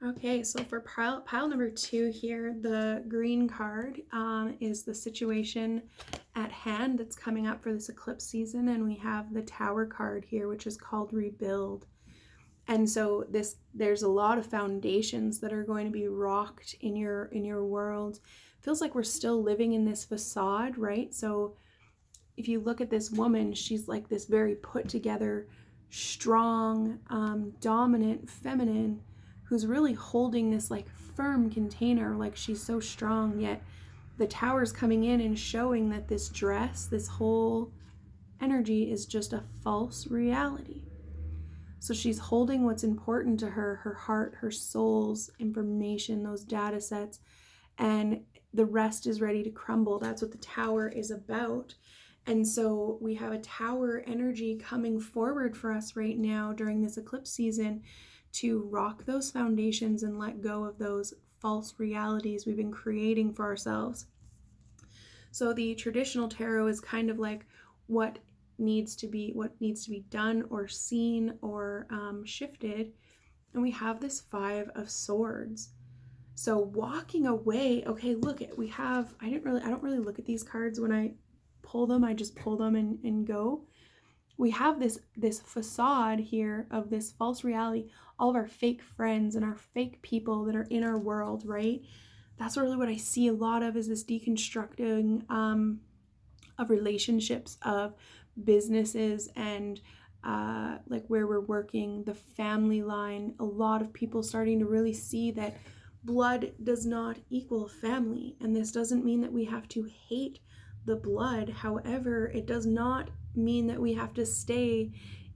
Okay, so for pile number 2 here, the green card is the situation at hand that's coming up for this eclipse season, and we have the Tower card here, which is called Rebuild. And so there's a lot of foundations that are going to be rocked in your world. Feels like we're still living in this facade, right? So if you look at this woman, she's like this very put together, strong, dominant, feminine, who's really holding this like firm container, like she's so strong, yet the tower's coming in and showing that this dress, this whole energy is just a false reality. So she's holding what's important to her, her heart, her soul's information, those data sets, and the rest is ready to crumble. That's what the tower is about. And so we have a tower energy coming forward for us right now during this eclipse season to rock those foundations and let go of those false realities we've been creating for ourselves. So the traditional tarot is kind of like what needs to be done or seen or shifted. And we have this 5 of Swords. So walking away, okay, look at, we have, I don't really look at these cards when I pull them. I just pull them and go. We have this facade here of this false reality, all of our fake friends and our fake people that are in our world, right? That's really what I see a lot of, is this deconstructing of relationships, of businesses, and like where we're working, the family line. A lot of people starting to really see that blood does not equal family, and this doesn't mean that we have to hate the blood. However, it does not mean that we have to stay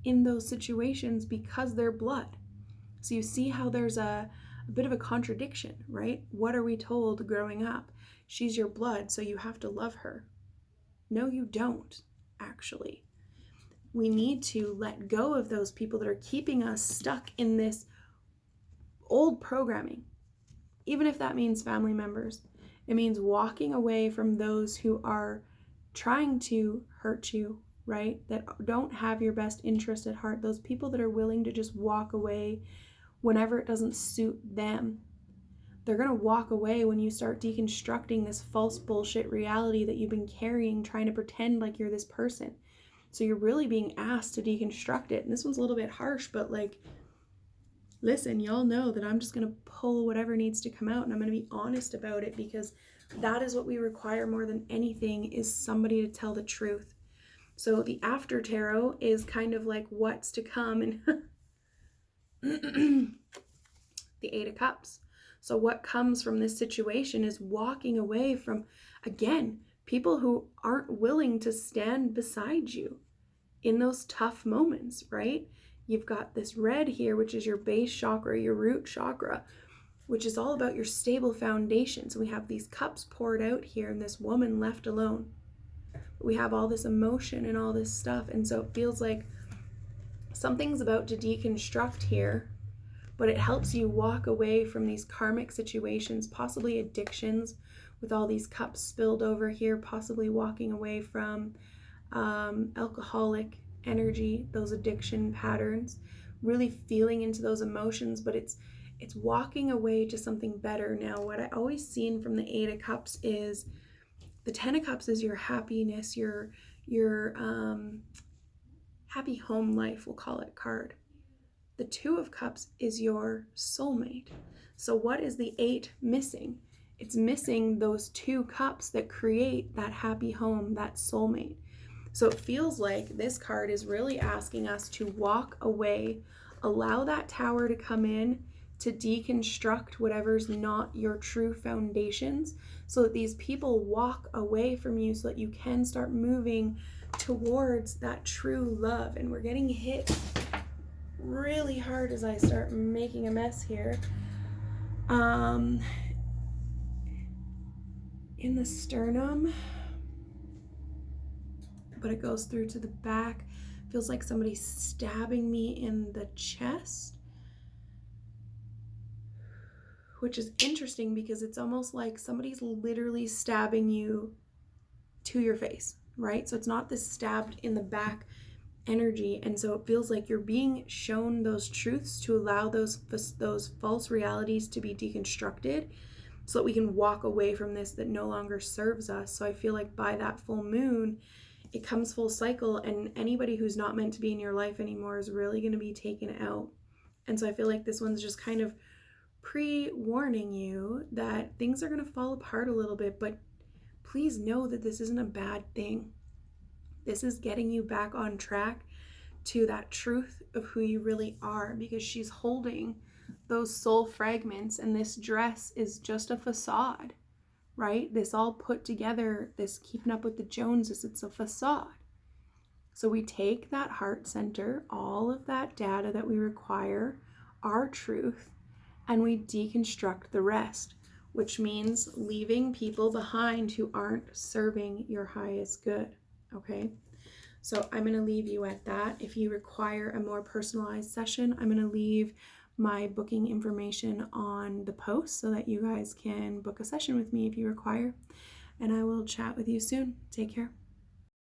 in those situations because they're blood. So you see how there's a bit of a contradiction, right? What are we told growing up? She's your blood, so you have to love her. No, you don't, actually. We need to let go of those people that are keeping us stuck in this old programming. Even if that means family members, it means walking away from those who are trying to hurt you, right? That don't have your best interest at heart. Those people that are willing to just walk away whenever it doesn't suit them. They're going to walk away when you start deconstructing this false bullshit reality that you've been carrying, trying to pretend like you're this person. So you're really being asked to deconstruct it. And this one's a little bit harsh, but like, listen, y'all know that I'm just going to pull whatever needs to come out, and I'm going to be honest about it, because that is what we require more than anything, is somebody to tell the truth. So the after tarot is kind of like what's to come, and the 8 of Cups. So what comes from this situation is walking away from, again, people who aren't willing to stand beside you in those tough moments, right? You've got this red here, which is your base chakra, your root chakra, which is all about your stable foundation. So we have these cups poured out here and this woman left alone. We have all this emotion and all this stuff. And so it feels like something's about to deconstruct here, but it helps you walk away from these karmic situations, possibly addictions with all these cups spilled over here, possibly walking away from alcoholic energy, those addiction patterns, really feeling into those emotions, but it's walking away to something better. Now, what I always seen from the 8 of Cups is the 10 of Cups is your happiness, your happy home life, we'll call it, card. The 2 of Cups is your soulmate. So what is the 8 missing? It's missing those 2 cups that create that happy home, that soulmate. So it feels like this card is really asking us to walk away, allow that tower to come in, to deconstruct whatever's not your true foundations, so that these people walk away from you, so that you can start moving towards that true love. And we're getting hit really hard as I start making a mess here. In the sternum, but it goes through to the back. Feels like somebody's stabbing me in the chest, which is interesting because it's almost like somebody's literally stabbing you to your face, right? So it's not this stabbed in the back. energy. And so it feels like you're being shown those truths to allow those false realities to be deconstructed so that we can walk away from this that no longer serves us. So I feel like by that full moon, it comes full cycle, and anybody who's not meant to be in your life anymore is really going to be taken out. And so I feel like this one's just kind of pre-warning you that things are going to fall apart a little bit, but please know that this isn't a bad thing. This is getting you back on track to that truth of who you really are, because she's holding those soul fragments, and this dress is just a facade, right? This all put together, this keeping up with the Joneses, it's a facade. So we take that heart center, all of that data that we require, our truth, and we deconstruct the rest, which means leaving people behind who aren't serving your highest good, okay? So I'm going to leave you at that. If you require a more personalized session, I'm going to leave my booking information on the post so that you guys can book a session with me if you require. And I will chat with you soon. Take care.